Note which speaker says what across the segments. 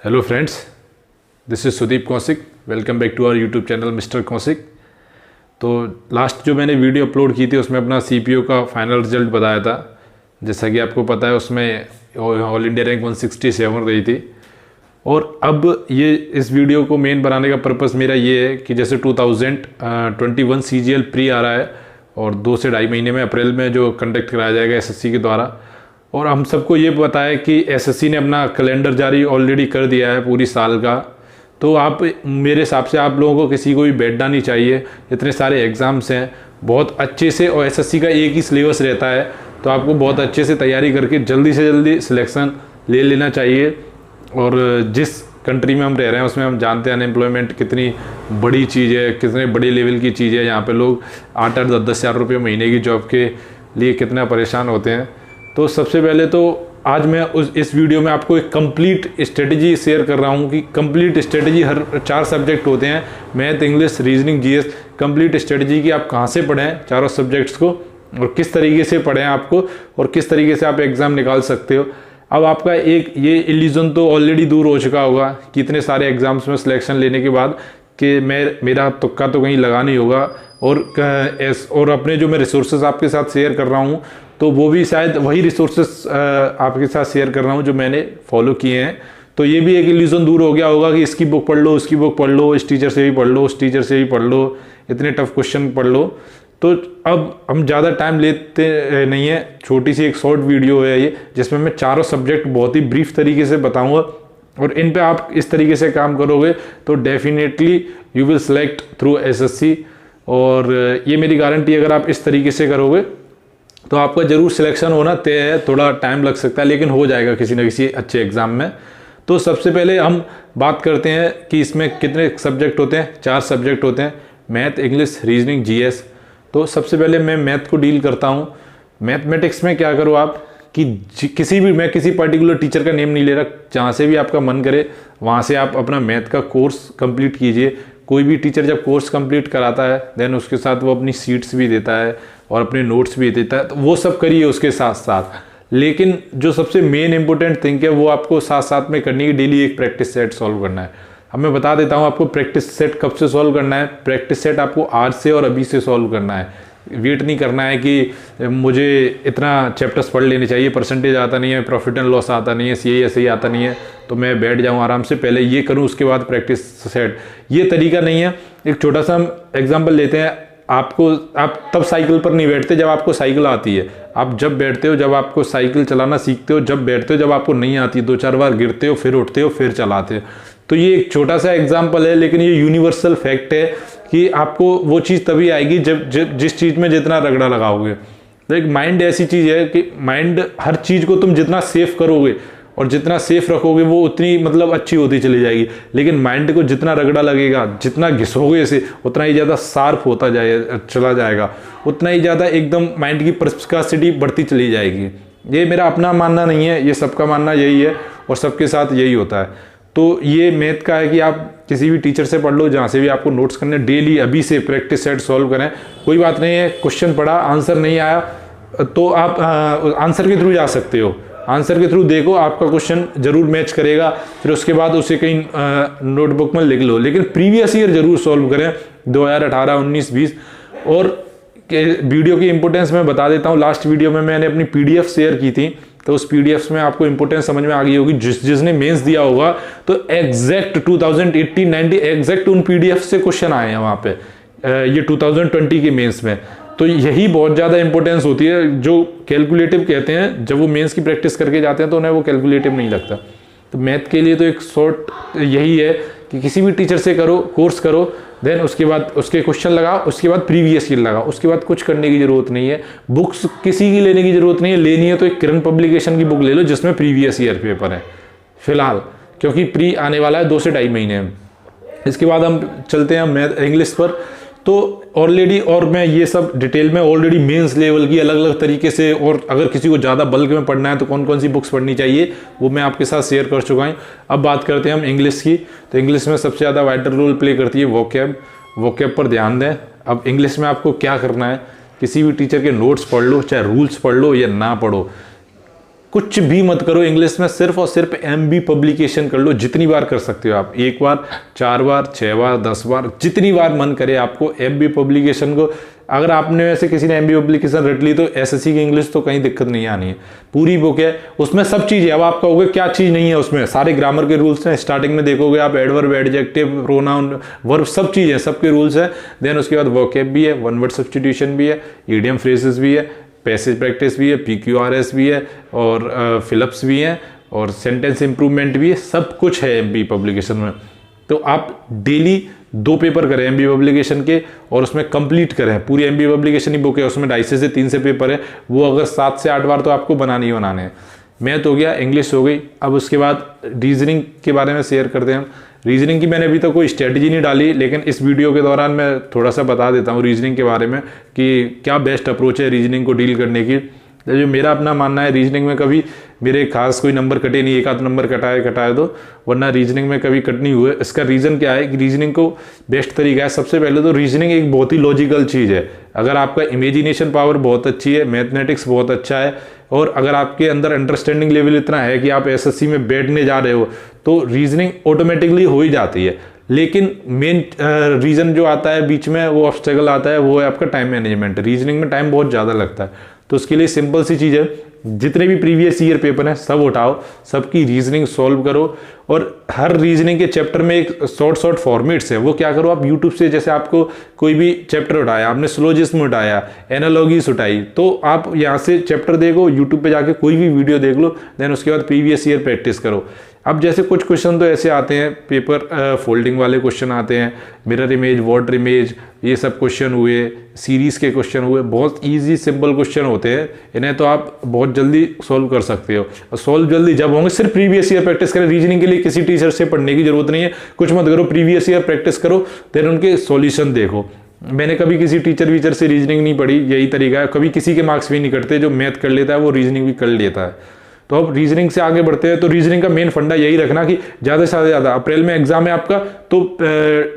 Speaker 1: Hello friends, this is Sudeep Kaushik. Welcome back to our YouTube channel mister Kaushik. तो last जो मैंने video upload की थी उसमें अपना सीपीयू का फाइनल रिजल्ट बताया था। जैसा कि आपको पता है उसमें ऑल इंडिया रैंक 167 रही थी। और अब ये इस वीडियो को मेन बनाने का पर्पस मेरा ये है कि जैसे 2021 CGL प्री आ रहा है और 2 से ढाई महीने में अप्रैल में जो कंडक्ट कराया जाएगा SSC के द्वारा। और हम सबको ये पता है कि SSC ने अपना कैलेंडर जारी ऑलरेडी कर दिया है पूरी साल का। तो आप मेरे हिसाब से आप लोगों को किसी को भी बैठना नहीं चाहिए। इतने सारे एग्ज़ाम्स हैं बहुत अच्छे से, और SSC का एक ही सिलेबस रहता है, तो आपको बहुत अच्छे से तैयारी करके जल्दी से जल्दी सिलेक्शन ले लेना चाहिए। और जिस कंट्री में हम रह रहे हैं उसमें हम जानते हैं अनएम्प्लॉयमेंट कितनी बड़ी चीज़ है, कितने बड़े लेवल की चीज़ है। यहाँ पे लोग 8-8, 10-10 हज़ार रुपये महीने की जॉब के लिए कितना परेशान होते हैं। तो सबसे पहले तो आज मैं इस वीडियो में आपको एक कंप्लीट स्ट्रेटजी शेयर कर रहा हूँ कि कंप्लीट स्ट्रेटजी हर 4 सब्जेक्ट होते हैं, math, English, reasoning, GS। Complete strategy की आप कहाँ से पढ़ें चारों सब्जेक्ट्स को और किस तरीके से पढ़ें आपको, और किस तरीके से आप एग्ज़ाम निकाल सकते हो। अब आपका एक ये इल्यूजन तो ऑलरेडी दूर हो चुका होगा कि इतने सारे एग्ज़ाम्स में सिलेक्शन लेने के बाद कि मेरा तुक्का तो कहीं लगा नहीं होगा। और अपने जो मैं रिसोर्सेज आपके साथ शेयर कर रहा हूँ तो वो भी शायद वही रिसोर्सेज आपके साथ शेयर कर रहा हूँ जो मैंने फॉलो किए हैं। तो ये भी एक इल्यूजन दूर हो गया होगा कि इसकी बुक पढ़ लो, उसकी बुक पढ़ लो, इस टीचर से भी पढ़ लो, उस टीचर से भी पढ़ लो, इतने टफ क्वेश्चन पढ़ लो। तो अब हम ज़्यादा टाइम लेते नहीं है, छोटी सी एक शॉर्ट वीडियो है ये, जिसमें मैं चारों सब्जेक्ट बहुत ही ब्रीफ तरीके से बताऊँगा। और इन पे आप इस तरीके से काम करोगे तो definitely you will select through SSC। और ये मेरी गारंटी, अगर आप इस तरीके से करोगे तो आपका जरूर सिलेक्शन होना तय है। थोड़ा टाइम लग सकता है लेकिन हो जाएगा किसी न किसी अच्छे एग्जाम में। तो सबसे पहले हम बात करते हैं कि इसमें कितने सब्जेक्ट होते हैं। 4 सब्जेक्ट होते हैं, मैथ, इंग्लिश, रीजनिंग, GS। तो सबसे पहले मैं मैथ को डील करता हूँ। मैथमेटिक्स में क्या करो आप कि मैं किसी पर्टिकुलर टीचर का नेम नहीं ले रहा, जहाँ से भी आपका मन करे वहाँ से आप अपना मैथ का कोर्स कंप्लीट कीजिए। कोई भी टीचर जब कोर्स कंप्लीट कराता है देन उसके साथ वो अपनी सीट्स भी देता है और अपने नोट्स भी देता है, तो वो सब करिए उसके साथ साथ। लेकिन जो सबसे मेन इंपॉर्टेंट थिंग है वो आपको साथ साथ में करनी है, डेली एक प्रैक्टिस सेट सॉल्व करना है। अब मैं बता देता हूँ आपको प्रैक्टिस सेट कब से सॉल्व करना है। प्रैक्टिस सेट आपको आज से और अभी से सॉल्व करना है। वेट नहीं करना है कि मुझे इतना चैप्टर्स पढ़ लेने चाहिए, परसेंटेज आता नहीं है, प्रॉफिट एंड लॉस आता नहीं है, CA SI आता नहीं है, तो मैं बैठ जाऊँ आराम से, पहले ये करूँ उसके बाद प्रैक्टिस सेट। ये तरीका नहीं है। एक छोटा सा हम एग्जाम्पल लेते हैं। आप तब साइकिल पर नहीं बैठते जब आपको साइकिल आती है। आप जब बैठते हो जब आपको साइकिल चलाना सीखते हो, जब बैठते हो जब आपको नहीं आती, 2-4 बार गिरते हो, फिर उठते हो, फिर चलाते हो। तो ये एक छोटा सा एग्जाम्पल है लेकिन ये यूनिवर्सल फैक्ट है कि आपको वो चीज़ तभी आएगी जब जिस चीज़ में जितना रगड़ा लगाओगे। तो एक माइंड ऐसी चीज़ है कि माइंड हर चीज़ को तुम जितना सेफ करोगे और जितना सेफ रखोगे वो उतनी मतलब अच्छी होती चली जाएगी। लेकिन माइंड को जितना रगड़ा लगेगा, जितना घिसोगे इसे, उतना ही ज़्यादा शार्प होता चला जाएगा, उतना ही ज़्यादा एकदम माइंड की पर्सपेक्टिविटी बढ़ती चली जाएगी। ये मेरा अपना मानना नहीं है, ये सबका मानना यही है और सबके साथ यही होता है। तो ये मैथ का है कि आप किसी भी टीचर से पढ़ लो, जहाँ से भी आपको नोट्स करने, डेली अभी से प्रैक्टिस सेट सॉल्व करें। कोई बात नहीं है, क्वेश्चन पढ़ा, आंसर नहीं आया तो आप आंसर के थ्रू जा सकते हो। आंसर के थ्रू देखो, आपका क्वेश्चन जरूर मैच करेगा, फिर उसके बाद उसे कहीं नोटबुक में लिख लो। लेकिन प्रीवियस ईयर जरूर सॉल्व करें, 2018, 19, 20। और वीडियो की इंपॉर्टेंस मैं बता देता हूँ। लास्ट वीडियो में मैंने अपनी PDF शेयर की थी, तो उस PDFs में आपको इंपॉर्टेंस समझ में आ गई होगी। जिसने मेंस दिया होगा तो एग्जैक्ट 2018-19 एग्जैक्ट उन PDF से क्वेश्चन आए हैं वहाँ पे, ये 2020 के मेंस में। तो यही बहुत ज़्यादा इंपॉर्टेंस होती है। जो कैलकुलेटिव कहते हैं, जब वो मेंस की प्रैक्टिस करके जाते हैं तो उन्हें वो कैलकुलेटिव नहीं लगता। तो मैथ के लिए तो एक शॉर्ट यही है कि किसी भी टीचर से करो, कोर्स करो, देन उसके बाद उसके क्वेश्चन लगाओ, उसके बाद प्रीवियस ईयर लगाओ, उसके बाद कुछ करने की जरूरत नहीं है। बुक्स किसी की लेने की जरूरत नहीं है। लेनी है तो एक किरण पब्लिकेशन की बुक ले लो जिसमें प्रीवियस ईयर पेपर है फिलहाल, क्योंकि प्री आने वाला है 2 से ढाई महीने में। इसके बाद हम चलते हैं मैथ इंग्लिश पर। तो ऑलरेडी, और मैं ये सब डिटेल में ऑलरेडी मेंस लेवल की अलग अलग तरीके से, और अगर किसी को ज़्यादा बल्क में पढ़ना है तो कौन कौन सी बुक्स पढ़नी चाहिए वो मैं आपके साथ शेयर कर चुका हूँ। अब बात करते हैं हम इंग्लिश की। तो इंग्लिश में सबसे ज़्यादा वाइटल रोल प्ले करती है वोकैब पर ध्यान दें। अब इंग्लिश में आपको क्या करना है, किसी भी टीचर के नोट्स पढ़ लो, चाहे रूल्स पढ़ लो या ना पढ़ो, कुछ भी मत करो इंग्लिश में, सिर्फ और सिर्फ MB पब्लिकेशन कर लो। जितनी बार कर सकते हो आप, 1 बार, 4 बार, 6 बार, 10 बार, जितनी बार मन करे आपको MB पब्लिकेशन को। अगर आपने वैसे किसी ने MB पब्लिकेशन रट ली तो SSC की इंग्लिश तो कहीं दिक्कत नहीं आनी है। पूरी बुक है, उसमें सब चीज़ है। अब आप कहोगे क्या चीज़ नहीं है उसमें? सारे ग्रामर के रूल्स हैं। स्टार्टिंग में देखोगे आप एडवर्ब, एडजेक्टिव, प्रोनाउन, वर्ब, सब चीज़ है, सबके रूल्स हैं। देन उसके बाद वोकैब भी है, वन वर्ड सब्स्टिट्यूशन भी है, ईडियम फ्रेजेस भी है, पैसेज प्रैक्टिस भी है, PQRS भी है, और फिलअप्स भी हैं, और सेंटेंस इंप्रूवमेंट भी है। सब कुछ है MB पब्लिकेशन में। तो आप डेली 2 पेपर करें MB पब्लिकेशन के, और उसमें कंप्लीट करें। पूरी MB पब्लिकेशन ही बुक है, उसमें 2.5 से 3 से पेपर है। वो अगर 7 से 8 बार तो आपको बनाने ही बनाने हैं। मैथ हो गया, इंग्लिश हो गई। अब उसके बाद रीजनिंग के बारे में शेयर करते हैं। रीजनिंग की मैंने अभी तक कोई स्ट्रेटजी नहीं डाली, लेकिन इस वीडियो के दौरान मैं थोड़ा सा बता देता हूँ रीजनिंग के बारे में कि क्या बेस्ट अप्रोच है रीजनिंग को डील करने की। जो मेरा अपना मानना है, रीजनिंग में कभी मेरे खास कोई नंबर कटे नहीं, 1 आध नंबर कटाए तो, वरना रीजनिंग में कभी कट नहीं हुए। इसका रीज़न क्या है कि रीजनिंग को बेस्ट तरीका है। सबसे पहले तो रीजनिंग एक बहुत ही लॉजिकल चीज़ है। अगर आपका इमेजिनेशन पावर बहुत अच्छी है, मैथमेटिक्स बहुत अच्छा है, और अगर आपके अंदर अंडरस्टैंडिंग लेवल इतना है कि आप SSC में बैठने जा रहे हो, तो रीजनिंग ऑटोमेटिकली हो ही जाती है। लेकिन मेन रीज़न जो आता है बीच में, वो ऑब्स्टेकल आता है, वो है आपका टाइम मैनेजमेंट। रीजनिंग में टाइम बहुत ज़्यादा लगता है, तो उसके लिए सिंपल सी चीज़ है, जितने भी प्रीवियस ईयर पेपर हैं सब उठाओ, सबकी रीजनिंग सॉल्व करो। और हर रीजनिंग के चैप्टर में एक शॉर्ट फॉर्मेट्स है, वो क्या करो आप यूट्यूब से, जैसे आपको कोई भी चैप्टर उठाया, आपने सिलोजिज्म उठाया, एनालॉजीज उठाई, तो आप यहाँ से चैप्टर देखो, यूट्यूब पे जाके कोई भी वीडियो देख लो, देन उसके बाद प्रीवियस ईयर प्रैक्टिस करो। अब जैसे कुछ क्वेश्चन तो ऐसे आते हैं, पेपर फोल्डिंग वाले क्वेश्चन आते हैं, मिरर इमेज, वाटर इमेज, ये सब क्वेश्चन हुए, सीरीज के क्वेश्चन हुए, बहुत इजी सिंपल क्वेश्चन होते हैं। इन्हें तो आप बहुत जल्दी सॉल्व कर सकते हो। और सॉल्व जल्दी जब होंगे, सिर्फ प्रीवियस ईयर प्रैक्टिस करें। रीजनिंग के लिए किसी टीचर से पढ़ने की जरूरत नहीं है, कुछ मत करो, प्रीवियस ईयर प्रैक्टिस करो, देन उनके सॉल्यूशन देखो। मैंने कभी किसी टीचर वीचर से रीजनिंग नहीं पढ़ी, यही तरीका है। कभी किसी के मार्क्स भी नहीं कटते, जो मैथ कर लेता है वो रीजनिंग भी कर लेता है। तो अब रीजनिंग से आगे बढ़ते हैं। तो रीजनिंग का मेन फंडा यही रखना कि ज़्यादा से ज़्यादा, अप्रैल में एग्जाम है आपका, तो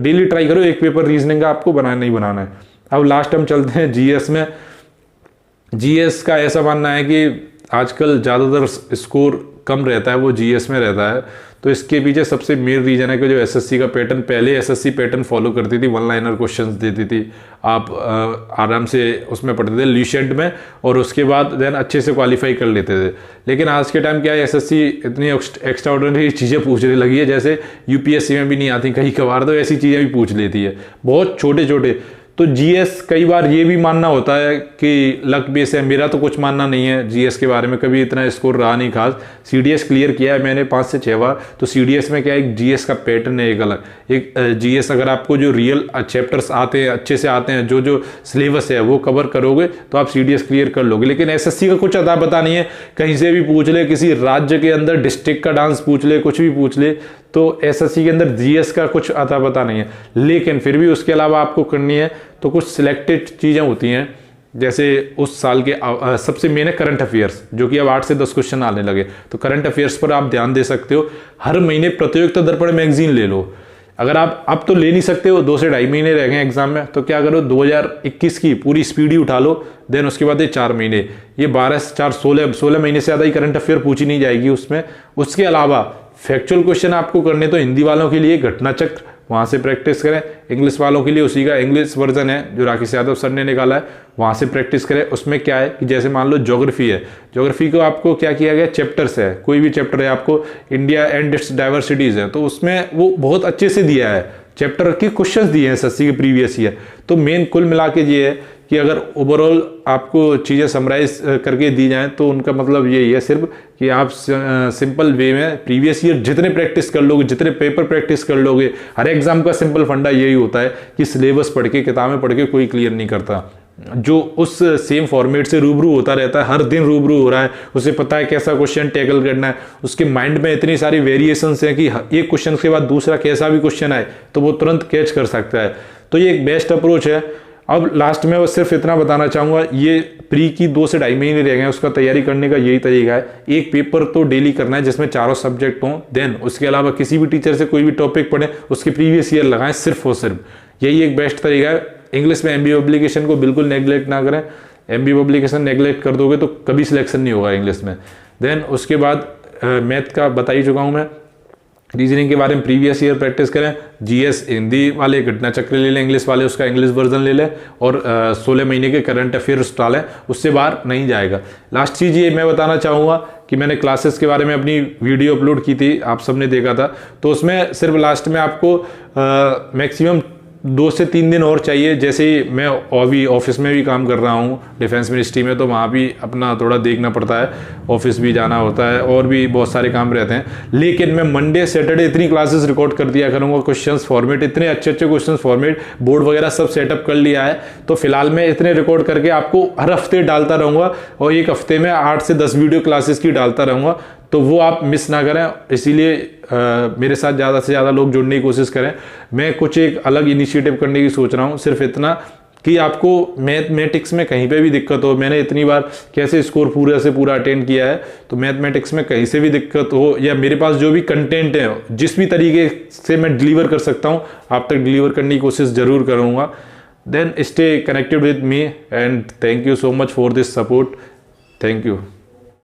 Speaker 1: डेली ट्राई करो 1 पेपर रीजनिंग का आपको बनाना ही बनाना है। अब लास्ट हम चलते हैं GS में। GS का ऐसा मानना है कि आजकल ज़्यादातर स्कोर कम रहता है, वो GS में रहता है। तो इसके पीछे सबसे मेन रीज़न है कि जो SSC का पैटर्न, पहले SSC पैटर्न फॉलो करती थी, 1 लाइनर क्वेश्चंस देती थी, आप आराम से उसमें पढ़ते थे ल्यूसेंट में, और उसके बाद देन अच्छे से क्वालिफाई कर लेते थे। लेकिन आज के टाइम क्या है, SSC इतनी एक्स्ट्रा ऑर्डिनरी चीज़ें पूछने लगी है, जैसे UPSC में भी नहीं आती कहीं कभार, तो ऐसी चीज़ें भी पूछ लेती है, बहुत छोटे छोटे। तो GS कई बार ये भी मानना होता है कि लक बेस है। मेरा तो कुछ मानना नहीं है GS के बारे में, कभी इतना स्कोर रहा नहीं खास। CDS क्लियर किया है मैंने 5 से 6 बार। तो CDS में क्या है, एक GS का पैटर्न है एक अलग। एक GS अगर आपको जो रियल चैप्टर्स आते हैं, अच्छे से आते हैं, जो सिलेबस है वो कवर करोगे, तो आप CDS क्लियर कर लोगे। लेकिन SSC का कुछ अता पता नहीं है, कहीं से भी पूछ ले, किसी राज्य के अंदर डिस्ट्रिक्ट का डांस पूछ ले, कुछ भी पूछ ले, तो SSC के अंदर GS का कुछ अता पता नहीं है। लेकिन फिर भी उसके अलावा आपको करनी है तो कुछ सिलेक्टेड चीज़ें होती हैं, जैसे उस साल के सबसे मेन है करंट अफेयर्स, जो कि अब 8 से 10 क्वेश्चन आने लगे। तो करंट अफेयर्स पर आप ध्यान दे सकते हो। हर महीने प्रतियोगिता दर्पण मैगजीन ले लो। अगर आप अब तो ले नहीं सकते हो, 2 से ढाई महीने रह गए एग्जाम में, तो क्या करो 2021 की पूरी स्पीड ही उठा लो। देन उसके बाद ये 4 महीने, ये 12 से 4 16 महीने से ज़्यादा ही करंट अफेयर पूछी नहीं जाएगी उसमें। उसके अलावा फैक्चुअल क्वेश्चन आपको करने, तो हिंदी वालों के लिए घटना चक्र, वहाँ से प्रैक्टिस करें। इंग्लिश वालों के लिए उसी का इंग्लिश वर्जन है जो राकेश यादव सर ने निकाला है, वहाँ से प्रैक्टिस करें। उसमें क्या है कि जैसे मान लो ज्योग्राफी है, ज्योग्राफी को आपको क्या किया गया, चैप्टर्स है, कोई भी चैप्टर है, आपको इंडिया एंड इट्स डाइवर्सिटीज़ है, तो उसमें वो बहुत अच्छे से दिया है, चैप्टर के क्वेश्चंस दिए हैं SSC के प्रीवियस ईयर। तो मेन कुल मिला के ये है कि अगर ओवरऑल आपको चीज़ें समराइज करके दी जाएं, तो उनका मतलब यही है सिर्फ कि आप सिंपल वे में प्रीवियस ईयर जितने प्रैक्टिस कर लोगे, जितने पेपर प्रैक्टिस कर लोगे, हर एग्जाम का सिंपल फंडा यही होता है कि सिलेबस पढ़ के, किताबें पढ़ के कोई क्लियर नहीं करता। जो उस सेम फॉर्मेट से रूबरू होता रहता है, हर दिन रूबरू हो रहा है, उसे पता है कैसा क्वेश्चन टैकल करना है, उसके माइंड में इतनी सारी वेरिएशंस हैं कि एक क्वेश्चन के बाद दूसरा कैसा भी क्वेश्चन आए तो वो तुरंत कैच कर सकता है। तो ये एक बेस्ट अप्रोच है। अब लास्ट में बस सिर्फ इतना बताना चाहूँगा, ये प्री की 2 से ढाई महीने रह गए, उसका तैयारी करने का यही तरीका है। एक पेपर तो डेली करना है जिसमें चारों सब्जेक्ट हों, देन उसके अलावा किसी भी टीचर से कोई भी टॉपिक पढ़ें, उसके प्रीवियस ईयर लगाएं सिर्फ और सिर्फ, यही एक बेस्ट तरीका है। इंग्लिश में MB पब्लिकेशन को बिल्कुल नेग्लेक्ट ना करें। MB पब्लिकेशन नेग्लेक्ट कर दोगे तो कभी सिलेक्शन नहीं होगा इंग्लिश में। देन उसके बाद मैथ का बता ही चुका हूँ मैं। रीजनिंग के बारे में प्रीवियस ईयर प्रैक्टिस करें, जीएस हिंदी वाले घटना चक्र ले लें, इंग्लिश वाले उसका इंग्लिश वर्जन ले लें, और 16 महीने के करंट अफेयर्स डालें, उससे बाहर नहीं जाएगा। लास्ट चीज़ ये मैं बताना चाहूँगा कि मैंने क्लासेस के बारे में अपनी वीडियो अपलोड की थी, आप सबने देखा था, तो उसमें सिर्फ लास्ट में आपको मैक्सिमम 2 से 3 दिन और चाहिए। जैसे ही मैं अभी ऑफिस में भी काम कर रहा हूँ डिफेंस मिनिस्ट्री में, तो वहाँ भी अपना थोड़ा देखना पड़ता है, ऑफिस भी जाना होता है और भी बहुत सारे काम रहते हैं, लेकिन मैं मंडे सैटरडे इतनी क्लासेस रिकॉर्ड कर दिया करूँगा। क्वेश्चंस फॉर्मेट इतने अच्छे क्वेश्चंस फॉर्मेट, बोर्ड वगैरह सब सेटअप कर लिया है, तो फिलहाल मैं इतने रिकॉर्ड करके आपको हर हफ्ते डालता रहूँगा, और एक हफ्ते में 8 से 10 वीडियो क्लासेस की डालता रहूँगा, तो वो आप मिस ना करें। इसीलिए मेरे साथ ज़्यादा से ज़्यादा लोग जुड़ने की कोशिश करें। मैं कुछ एक अलग इनिशिएटिव करने की सोच रहा हूँ, सिर्फ इतना कि आपको मैथमेटिक्स में कहीं पे भी दिक्कत हो, मैंने इतनी बार कैसे स्कोर पूरा से पूरा अटेंड किया है, तो मैथमेटिक्स में कहीं से भी दिक्कत हो, या मेरे पास जो भी कंटेंट है जिस भी तरीके से मैं डिलीवर कर सकता हूँ आप तक डिलीवर करने की कोशिश ज़रूर करूँगा। Then stay connected with me and thank you so much for this support. Thank you.